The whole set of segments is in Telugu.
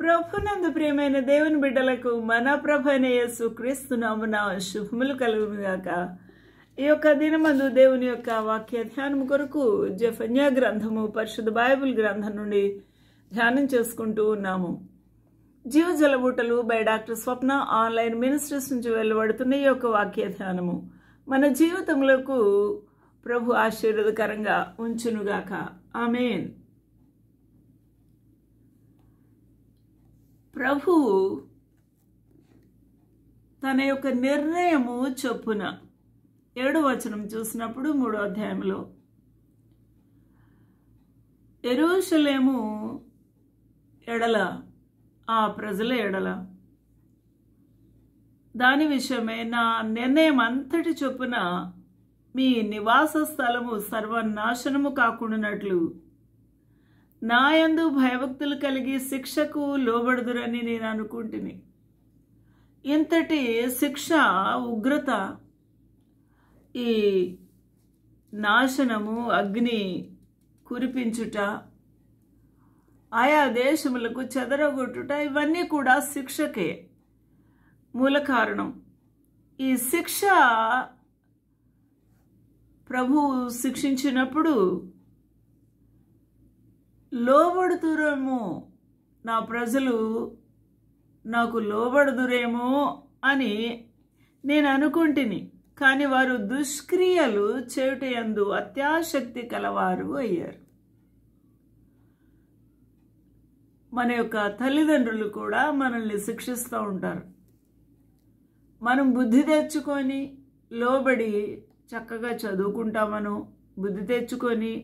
ప్రభునందు ప్రియమైన దేవుని బిడ్డలకు మన ప్రభు అయిన యేసు క్రీస్తు నామమున శుభములు కలుగునుగాక. ఈ యొక్క దినమందు దేవుని యొక్క వాక్య ధ్యానం కొరకు జెఫన్యా గ్రంథము పరిశుద్ధ బైబిల్ గ్రంథం నుండి ధ్యానం చేసుకుంటూ ఉన్నాము. జీవజల బూటలు by doctor Swapna online ministries నుంచి వెలువడుతున్న ఈ యొక్క వాక్య ధ్యానము మన జీవితములకు ప్రభు ఆశీర్వాదకరంగా ఉంచునుగాక. ఆమేన్. ప్రభువు తన యొక్క నిర్ణయము చొప్పున 7వ వచనం చూసినప్పుడు 3వ అధ్యాయంలో యెరూషలేము ఎడల ఆ ప్రజల ఎడల దాని విషయమే నా నిర్ణయం అంతటి చొప్పున మీ నివాస స్థలము సర్వనాశనము కాకుండానట్లు నాయందు భయభక్తులు కలిగి శిక్షకు లోబడుదురని నేను అనుకుంటుని. ఇంతటి శిక్ష ఉగ్రత, ఈ నాశనము, అగ్ని కురిపించుట, ఆయా దేశములకు చెదరగొట్టుట, ఇవన్నీ కూడా శిక్షకే మూల కారణం. ఈ శిక్ష ప్రభువు శిక్షించినప్పుడు లోబడుతురేమో, నా ప్రజలు నాకు లోబడుదురేమో అని నేను అనుకుంటుని. కానీ వారు దుష్క్రియలు చేయుటయందు అత్యాసక్తి కలవారు అయ్యారు. మన యొక్క తల్లిదండ్రులు కూడా మనల్ని శిక్షిస్తూ ఉంటారు. మనం బుద్ధి తెచ్చుకొని లోబడి చక్కగా చదువుకుంటామనో, బుద్ధి తెచ్చుకొని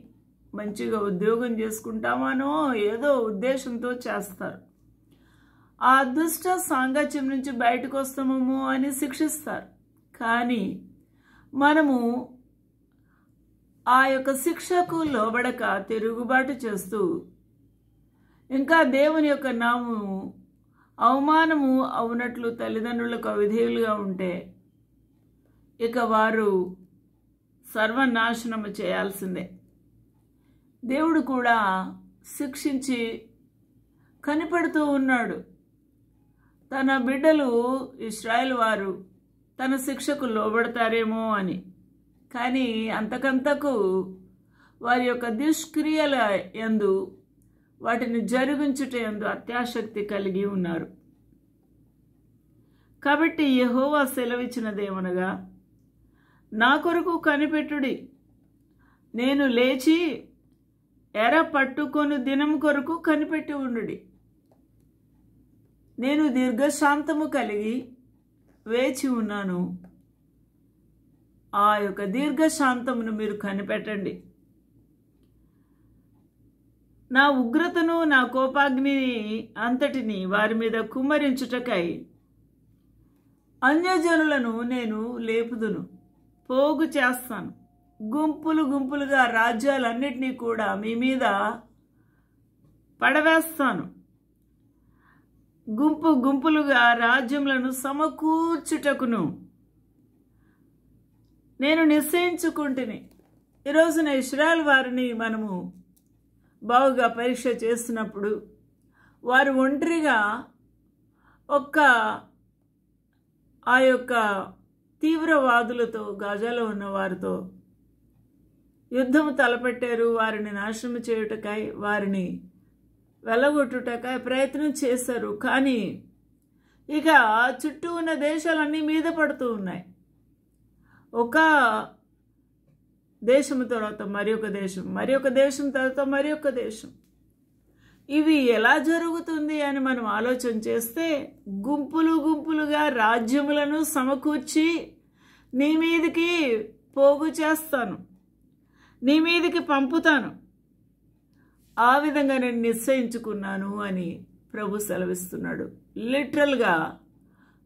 మంచిగా ఉద్యోగం చేసుకుంటామనో ఏదో ఉద్దేశంతో చేస్తారు. ఆ దుష్ట సాంగత్యం నుంచి బయటకు వస్తామేమో అని శిక్షిస్తారు. కానీ మనము ఆ యొక్క శిక్షకు లోబడక తిరుగుబాటు చేస్తూ ఇంకా దేవుని యొక్క నామము అవమానము అవునట్లు తల్లిదండ్రులకు అవిధేయులుగా ఉంటే ఇక వారు సర్వనాశనము చేయాల్సిందే. దేవుడు కూడా శిక్షించి కనిపెడుతూ ఉన్నాడు. తన బిడ్డలు ఇశ్రాయేల్ వారు తన శిక్షకు లోబడతారేమో అని. కానీ అంతకంతకు వారి యొక్క దుష్క్రియల యందు, వాటిని జరిగించుట యందు అత్యాసక్తి కలిగి ఉన్నారు. కాబట్టి యెహోవా సెలవిచ్చినదేమనగా, నా కొరకు కనిపెట్టుడి, నేను లేచి ఎర పట్టుకొను దినం కొరకు కనిపెట్టి ఉండుడి. నేను దీర్ఘశాంతము కలిగి వేచి ఉన్నాను. ఆ యొక్క దీర్ఘశాంతమును మీరు కనిపెట్టండి. నా ఉగ్రతను, నా కోపాగ్నిని అంతటిని వారి మీద కుమ్మరించుటకై అన్యజనులను నేను లేపుదును, పోగు చేస్తాను. గుంపులు గుంపులుగా రాజ్యాలన్నిటినీ కూడా మీ మీద పడవేస్తాను. గుంపు గుంపులుగా రాజ్యములను సమకూర్చుటకును నేను నిశ్చయించుకుంటుని. ఈరోజున ఇశ్రాయేల్ వారిని మనము బాగుగా పరీక్ష చేస్తున్నప్పుడు వారు ఒంటరిగా ఆ యొక్క తీవ్రవాదులతో, గాజాలో ఉన్న వారితో యుద్ధము తలపెట్టారు. వారిని నాశనం చేయుటకై, వారిని వెళ్ళగొట్టుటకై ప్రయత్నం చేశారు. కానీ ఇక చుట్టూ ఉన్న దేశాలన్నీ మీద పడుతూ ఉన్నాయి. ఒక దేశం తర్వాత మరి ఒక దేశం, మరి ఒక దేశం తర్వాత మరి ఒక దేశం. ఇవి ఎలా జరుగుతుంది అని మనం ఆలోచన చేస్తే, గుంపులు గుంపులుగా రాజ్యములను సమకూర్చి నీ మీదికి పోగు చేస్తాను, నీ మీదికి పంపుతాను, ఆ విధంగా నేను నిశ్చయించుకున్నాను అని ప్రభు సెలవిస్తున్నాడు. లిటరల్గా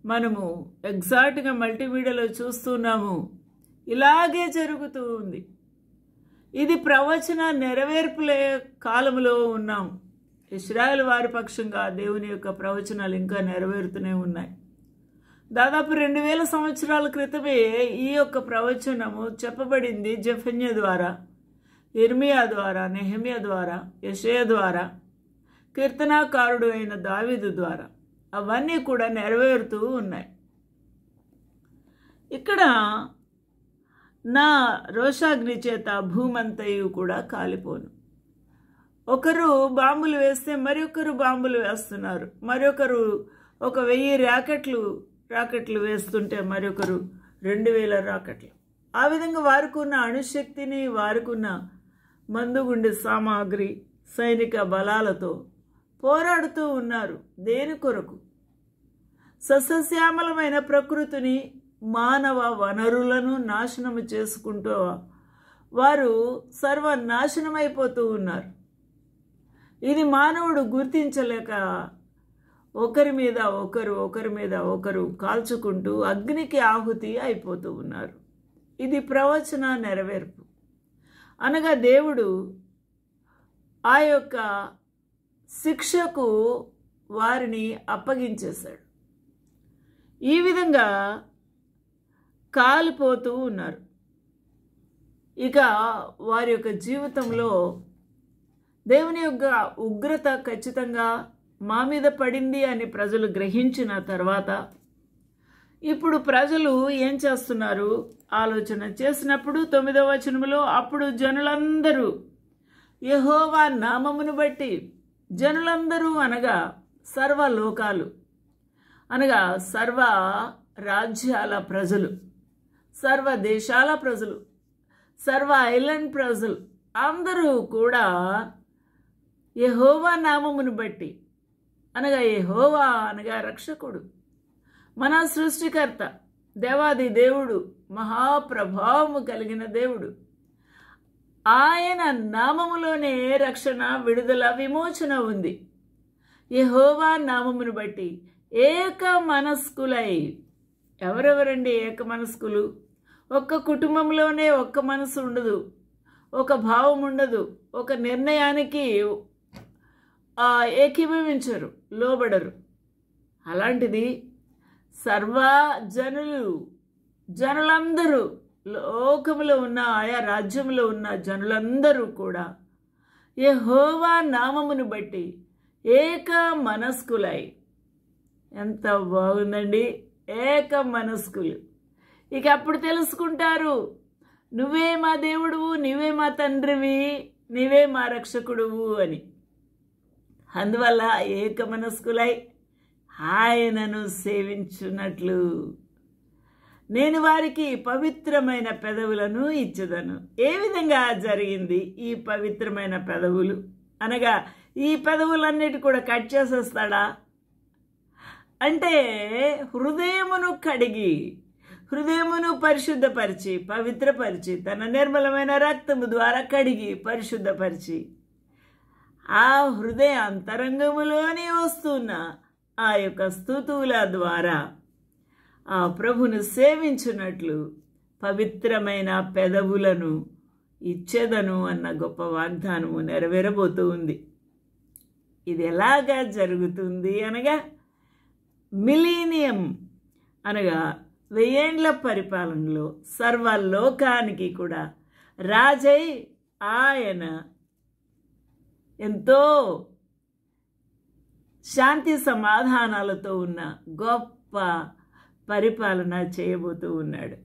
మనము ఎగ్జాక్ట్గా మల్టీమీడియాలో చూస్తున్నాము. ఇలాగే జరుగుతూ ఉంది. ఇది ప్రవచన నెరవేర్పులే కాలంలో ఉన్నాం. ఇశ్రాయేల్ వారి పక్షంగా దేవుని యొక్క ప్రవచనాలు ఇంకా నెరవేరుతూనే ఉన్నాయి. దాదాపు 2000 సంవత్సరాల క్రితమే ఈ యొక్క ప్రవచనము చెప్పబడింది. జెఫన్యా ద్వారా, ఇర్మియా ద్వారా, నెహెమ్యా ద్వారా, యెషయా ద్వారా. కీర్తనాకారుడు అయిన దావీదు ద్వారా అవన్నీ కూడా నెరవేరుతూ ఉన్నాయి. ఇక్కడ నా రోషాగ్ని చేత భూమంతయు కూడా కాలిపోను. ఒకరు బాంబులు వేస్తే మరొకరు బాంబులు వేస్తున్నారు, మరొకరు 1000 రాకెట్లు వేస్తుంటే మరొకరు 2000 రాకెట్లు. ఆ విధంగా వారికున్న అణుశక్తిని, వారికున్న మందుగుండె సామాగ్రి, సైనిక బలాలతో పోరాడుతూ ఉన్నారు. దేని కొరకు? సస్యశ్యామలమైన ప్రకృతిని, మానవ వనరులను నాశనము చేసుకుంటూ వారు సర్వనాశనమైపోతూ ఉన్నారు. ఇది మానవుడు గుర్తించలేక ఒకరి మీద ఒకరు కాల్చుకుంటూ అగ్నికి ఆహుతి అయిపోతూ ఉన్నారు. ఇది ప్రవచన నెరవేర్పు. అనగా దేవుడు ఆ యొక్క శిక్షకు వారిని అప్పగించేశాడు. ఈ విధంగా కాలిపోతూ ఉన్నారు. ఇక వారి యొక్క జీవితంలో దేవుని యొక్క ఉగ్రత ఖచ్చితంగా మా మీద పడింది అని ప్రజలు గ్రహించిన తర్వాత ఇప్పుడు ప్రజలు ఏం చేస్తున్నారు ఆలోచన చేసినప్పుడు 9వ వచనములో, అప్పుడు జనులందరూ యెహోవా నామమును బట్టి, జనులందరూ అనగా సర్వలోకాలు, అనగా సర్వ రాజ్యాల ప్రజలు, సర్వ దేశాల ప్రజలు, సర్వ ఐలాండ్ ప్రజలు అందరూ కూడా యెహోవా నామమును బట్టి, అనగా యెహోవా అనగా రక్షకుడు, మన సృష్టికర్త, దేవాది దేవుడు, మహాప్రభావము కలిగిన దేవుడు, ఆయన నామములోనే రక్షణ, విడుదల, విమోచన ఉంది. యెహోవా నామమును బట్టి ఏక మనస్కులై. ఎవరెవరండి ఏక మనస్కులు? ఒక్క కుటుంబంలోనే ఒక్క మనసు ఉండదు, ఒక భావం ఉండదు, ఒక నిర్ణయానికి ఏకీభవించరు, లోబడరు. అలాంటిది జనులందరూ, లోకములో ఉన్న ఆయా రాజ్యంలో ఉన్న జనులందరూ కూడా యెహోవా నామమును బట్టి ఏక మనస్కులై. ఎంత బాగుందండి, ఏక మనస్కులు. ఇక అప్పుడు తెలుసుకుంటారు, నువ్వే మా దేవుడువు, నీవే మా తండ్రివి, నీవే మా రక్షకుడువు అని. అందువల్ల ఏక మనస్కులై ఆయనను సేవించున్నట్లు నేను వారికి పవిత్రమైన పెదవులను ఇచ్చెదను. ఏ విధంగా జరిగింది ఈ పవిత్రమైన పెదవులు? అనగా ఈ పెదవులన్నిటి కూడా కట్ చేసేస్తాడా అంటే, హృదయమును కడిగి, హృదయమును పరిశుద్ధపరిచి, పవిత్రపరిచి, తన నిర్మలమైన రక్తము ద్వారా కడిగి పరిశుద్ధపరిచి, ఆ హృదయ అంతరంగములోని వస్తున్న ఆ యొక్క స్తుతుల ద్వారా ఆ ప్రభును సేవించున్నట్లు పవిత్రమైన పెదవులను ఇచ్చేదను అన్న గొప్ప వాగ్దానము నెరవేరబోతూ ఉంది. ఇది ఎలాగా జరుగుతుంది అనగా, మిలీనియం అనగా 1000 ఏండ్ల పరిపాలనలో సర్వలోకానికి కూడా రాజై ఆయన ఎంతో శాంతి సమాధానాలతో ఉన్న గొప్ప పరిపాలన చేయబోతూ ఉన్నాడు.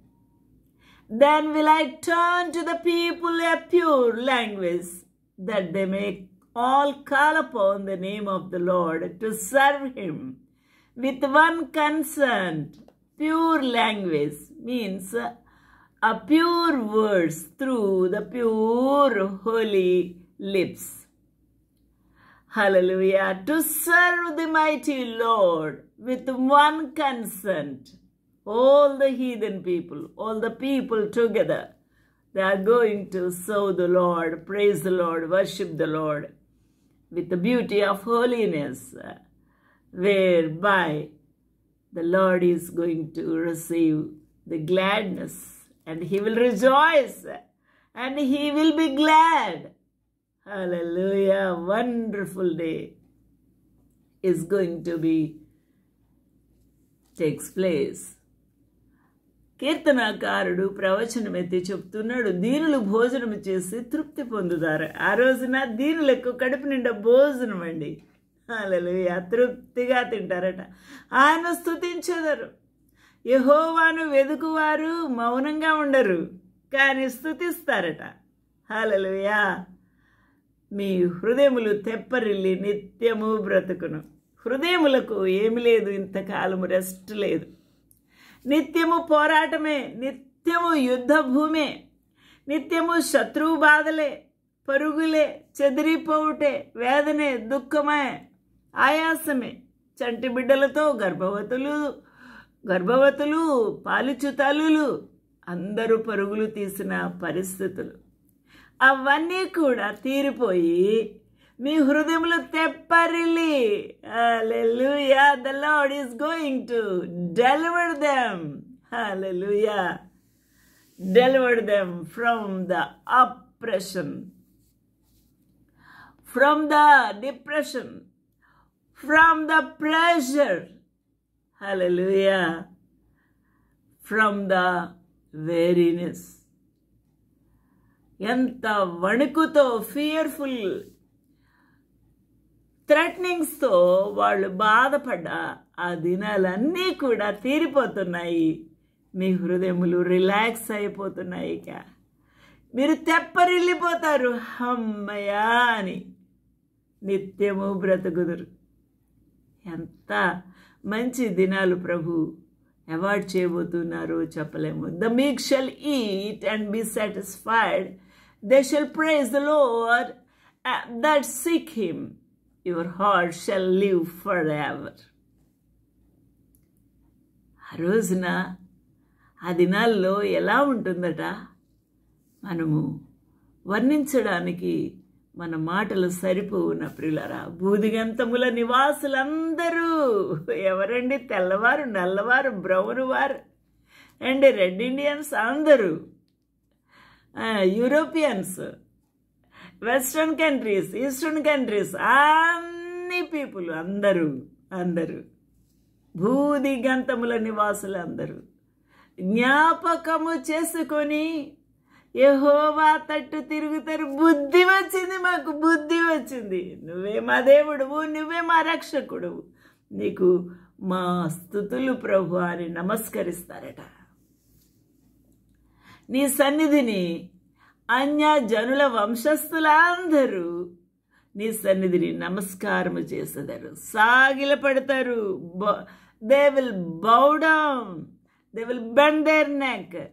Then will I turn to the people a pure language, that they may all call upon the name of the Lord to serve him with one consent. Pure language means a pure words through the pure holy lips. Hallelujah. To serve the mighty Lord with one consent. All the heathen people, all the people together, they are going to serve the Lord, praise the Lord, worship the Lord with the beauty of holiness, whereby the Lord is going to receive the gladness, and he will rejoice and he will be glad. Hallelujah. Wonderful day is going to be takes place. కీర్తనాకారుడు ప్రవచనం ఎత్తి చెప్తున్నాడు, దీనులు భోజనం చేసి తృప్తి పొందుతారు. ఆ రోజున దీనులకు కడుపు నిండా భోజనం అండి. హల్లెలూయా, తృప్తిగా తింటారట. ఆయన స్తుతించెదరు. యెహోవాను వెదుకువారు మౌనంగా ఉండరు, కానీ స్తుతిస్తారట. హల్లెలూయా. మీ హృదయములు తెప్పరిల్లి నిత్యము బ్రతుకును. హృదయములకు ఏమి లేదు, ఇంతకాలము రెస్ట్ లేదు. నిత్యము పోరాటమే, నిత్యము యుద్ధ భూమే, నిత్యము శత్రువు బాధలే, పరుగులే, చెదిరిపోవుటే, వేదనే, దుఃఖమే, ఆయాసమే. చంటి బిడ్డలతో గర్భవతులు పాలిచుతలులు అందరూ పరుగులు తీసిన పరిస్థితులు అవన్నీ కూడా తీరిపోయి మీ హృదయములు తెప్పరిల్లి, హల్లెలూయా, the Lord is going to deliver them. Hallelujah. Deliver them from the oppression, from the depression, from the pressure. Hallelujah. From the weariness. ఎంత వణుకుతో, ఫియర్ఫుల్ థ్రెటనింగ్స్తో వాళ్ళు బాధపడ్డ ఆ దినాలన్నీ కూడా తీరిపోతున్నాయి. మీ హృదయములు రిలాక్స్ అయిపోతున్నాయి. ఇక మీరు తెప్పరిల్లిపోతారు, అమ్మయ్యా అని నిత్యము బ్రతుకుదురు. ఎంత మంచి దినాలు ప్రభు అవాయిడ్ చేయబోతున్నారో చెప్పలేము. The meek shall eat and be satisfied, they shall praise the Lord that seek him, your heart shall live for ever. ఆ రోజున ఆ దినాల్లో ఎలా ఉంటుందట, మనము వర్ణించడానికి మన మాటలు సరిపోవున ప్రియులారా. బూదిగంతముల నివాసులందరూ ఎవరండి? తెల్లవారు, నల్లవారు, బ్రౌన్ వారు అండ్ రెడ్ ఇండియన్స్ అందరూ, Europeans, western countries, eastern countries, అన్ని పీపుల్ అందరూ బూదిగంతముల నివాసులు అందరూ జ్ఞాపకము చేసుకొని యెహోవా తట్టు తిరుగుతారు. బుద్ధి వచ్చింది, మాకు బుద్ధి వచ్చింది, నువ్వే మా దేవుడువు, నువ్వే మా రక్షకుడువు, నీకు మా స్తుతులు ప్రభు అని నమస్కరిస్తారట. నీ సన్నిధిని అన్యజనుల వంశస్థులందరూ నీ సన్నిధిని నమస్కారము చేసేదారు, సాగిలపడతారు. They will bow down, they will bend their neck.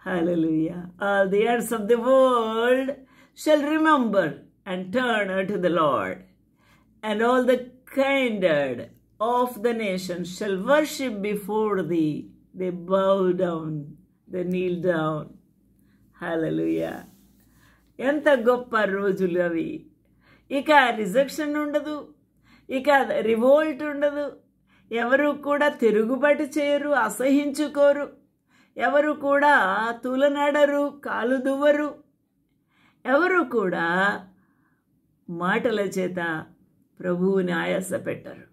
Hallelujah. All the ends of the world shall remember and turn unto the Lord, and all the kindred of the nations shall worship before thee. They bow down, they kneel down. Hallelujah. ఎంత గొప్ప రోజులు అవి. ఇక రిజెక్షన్ ఉండదు, ఇక రివోల్ట్ ఉండదు, ఎవరు కూడా తిరుగుబాటు చేయరు, అసహించుకోరు, ఎవరు కూడా తులనడరు, కాలు దువ్వరు, ఎవరు కూడా మాటల చేత ప్రభువుని ఆయాస పెట్టరు.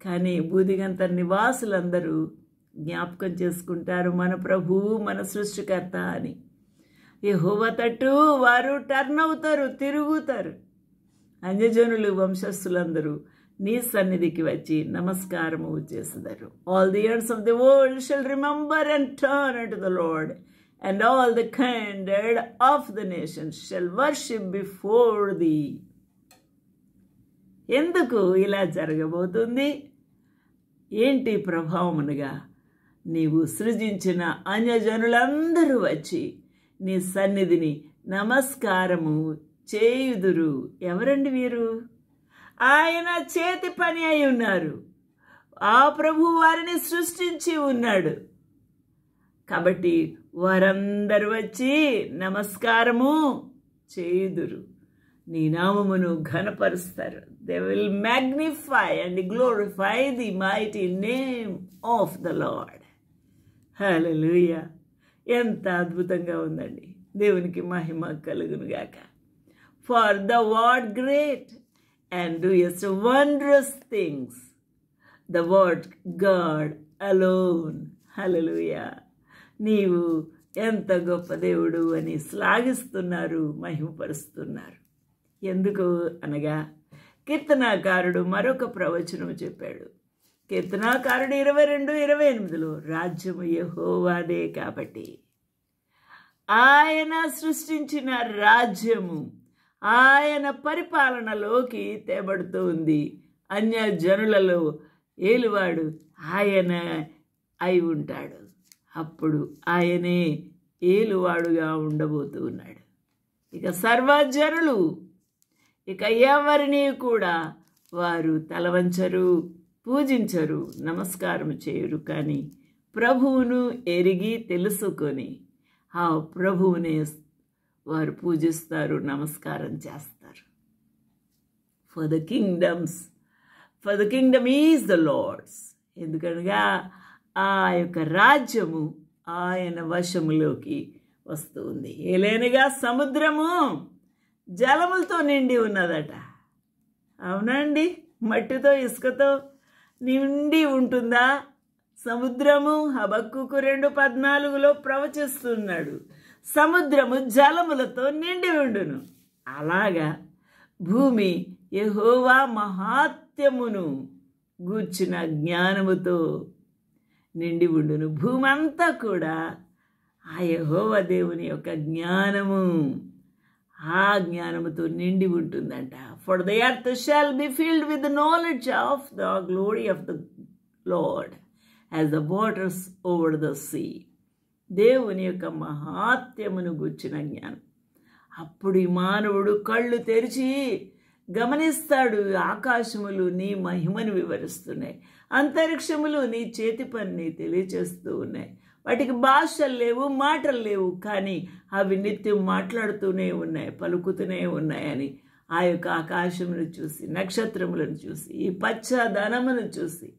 కానీ బూదిగంత నివాసులందరూ జ్ఞాపకం చేసుకుంటారు మన ప్రభువు మన సృష్టికర్త అని. యెహోవా తట్టు వారు టర్న్ అవుతారు, తిరుగుతారు. అన్యజనులు వంశస్థులందరూ నీ సన్నిధికి వచ్చి నమస్కారము చేసేదారు. All the ends of the world shall remember and turn unto the Lord, and all the kindred of the nations shall worship before thee. ఎందుకు ఇలా జరగబోతుంది? ఏంటి ప్రభావమునగా? నీవు సృజించిన అన్యజనులందరూ వచ్చి నీ సన్నిధిని నమస్కారము చేయుదురు. ఎవరండి వీరు? ఆయన చేతి పని అయి ఉన్నారు. ఆ ప్రభు వారిని సృష్టించి ఉన్నాడు. కాబట్టి వారందరూ వచ్చి నమస్కారము చేయుదురు, నీ నామమును ఘనపరుస్తారు. They will magnify and glorify the mighty name of the Lord. Hallelujah. ఎంత అద్భుతంగా ఉందండి. దేవునికి మహిమ కలుగునుగాక. For the word great and doest wondrous things, the word God alone. Hallelujah. నీవు ఎంత గొప్ప దేవుడు అని శ్లాఘిస్తున్నారు, మహిమపరుస్తున్నారు. ఎందుకు అనగా కీర్తనాకారుడు మరొక ప్రవచనం చెప్పాడు. కీర్తనాకారుడు 22:28 రాజ్యము యెహోవాదే కాబట్టి ఆయన సృష్టించిన రాజ్యము ఆయన పరిపాలనలోకి తేబడుతూ ఉంది. అన్యజనులలో ఏలువాడు ఆయన అయి ఉంటాడు. అప్పుడు ఆయనే ఏలువాడుగా ఉండబోతూ ఉన్నాడు. ఇక సర్వజనులు ఇక ఎవరిని కూడా వారు తలవంచరు, పూజించరు, నమస్కారం చేయరు. కానీ ప్రభువును ఎరిగి తెలుసుకొని ఆ ప్రభువునే వారు పూజిస్తారు, నమస్కారం చేస్తారు. For the kingdom is the Lord's. ఎందుకనగా ఆ యొక్క రాజ్యము ఆయన వశములోకి వస్తుంది. ఏలైనగా సముద్రము జలములతో నిండి ఉన్నదట. అవునండి, మట్టితో ఇసుకతో నిండి ఉంటుందా సముద్రము? హబక్కూకు 2:14 ప్రవచిస్తున్నాడు, సముద్రము జలములతో నిండి ఉండును. అలాగా భూమి యెహోవా మహాత్మ్యమును గూర్చిన జ్ఞానముతో నిండి ఉండును. భూమి అంతా కూడా ఆ యెహోవా దేవుని యొక్క జ్ఞానము, ఆ జ్ఞానముతో నిండి ఉంటుందంట. For the earth shall be filled with the knowledge of the glory of the Lord as the waters over the sea. దేవుని యొక్క మహాత్మ్యమును గూర్చిన జ్ఞానం. అప్పుడు ఈ మానవుడు కళ్ళు తెరిచి గమనిస్తాడు, ఆకాశములు నీ మహిమను వివరిస్తున్నాయి, అంతరిక్షములు నీ చేతి పనిని తెలియచేస్తూ ఉన్నాయి. వాటికి భాషలు లేవు, మాటలు లేవు, కానీ అవి నిత్యం మాట్లాడుతూనే ఉన్నాయి, పలుకుతూనే ఉన్నాయని ఆ యొక్క ఆకాశమును చూసి, నక్షత్రములను చూసి, ఈ పచ్చదనమును చూసి,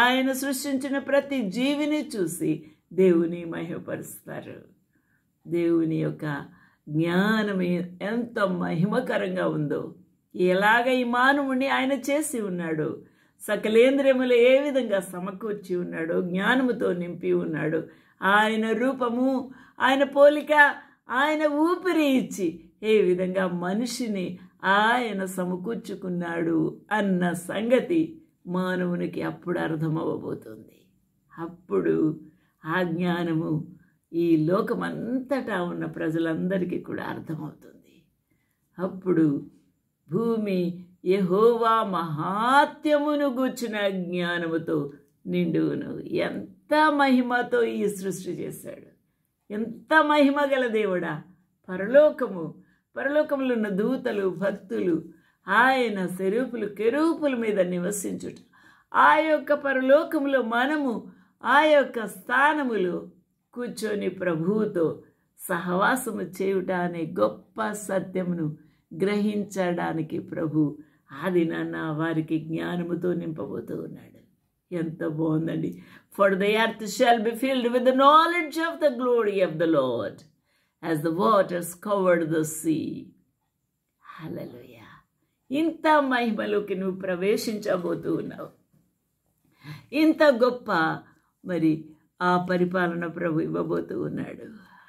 ఆయన సృష్టించిన ప్రతి జీవిని చూసి దేవుని మహిమపరుస్తారు. దేవుని యొక్క జ్ఞానం ఎంత మహిమకరంగా ఉందో, ఎలాగ ఈ మానవుడిని ఆయన చేసి ఉన్నాడు, సకలేంద్రియములు ఏ విధంగా సమకూర్చి ఉన్నాడో, జ్ఞానముతో నింపి ఉన్నాడు. ఆయన రూపము, ఆయన పోలిక, ఆయన ఊపిరి ఇచ్చి ఏ విధంగా మనిషిని ఆయన సమకూర్చుకున్నాడు అన్న సంగతి మానవునికి అప్పుడు అర్థమవ్వబోతుంది. అప్పుడు ఆ జ్ఞానము ఈ లోకమంతటా ఉన్న ప్రజలందరికీ కూడా అర్థమవుతుంది. అప్పుడు భూమి యెహోవా మహాత్మ్యమును గూర్చిన జ్ఞానముతో నిండును. ఎంత మహిమతో ఈ సృష్టి చేశాడు! ఎంత మహిమ గల దేవుడా! పరలోకములో ఉన్న దూతలు, భక్తులు, ఆయన సెరూపులు, కెరూపుల మీద నివసించుట, ఆ యొక్క పరలోకములో మనము ఆ యొక్క స్థానములో కూర్చొని ప్రభువుతో సహవాసము చేయుట అనే గొప్ప సత్యమును గ్రహించడానికి ప్రభు ఆదినాన్న వారికి జ్ఞానముతో నింపబోతూ ఉన్నాడు. ఎంత బాగుందండి! For the earth shall be filled with the knowledge of the glory of the Lord as the waters covered the sea. Hallelujah! ఇంత మహిమలోకి నువ్వు ప్రవేశించబోతూ ఉన్నావు. ఇంత గొప్ప మరి ఆ పరిపాలన ప్రభు ఇవ్వబోతూ ఉన్నాడు.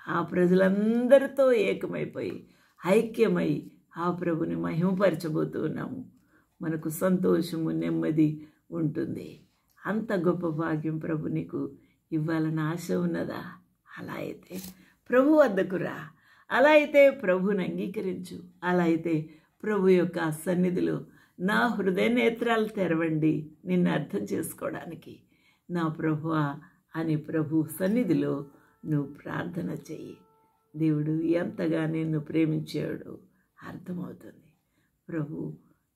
ఆ ప్రజలందరితో ఏకమైపోయి, ఐక్యమై ఆ ప్రభుని మహిమపరచబోతూ ఉన్నాము. మనకు సంతోషము, నెమ్మది ఉంటుంది. అంత గొప్ప భాగ్యం ప్రభు నీకు ఇవ్వాలని ఆశ ఉన్నదా? అలా అయితే ప్రభు వద్దకు రా. అలా అయితే ప్రభుని అంగీకరించు. అలా అయితే ప్రభు యొక్క సన్నిధిలో నా హృదయ నేత్రాలు తెరవండి, నిన్ను అర్థం చేసుకోవడానికి. నా ప్రభువా అని ప్రభు సన్నిధిలో నువ్వు ప్రార్థన చెయ్యి. దేవుడు ఎంతగా నిన్ను ప్రేమించాడో అర్థమవుతుంది. ప్రభు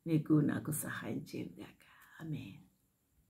నీకు నాకు సహాయం చేయను గాక. ఆమేన్.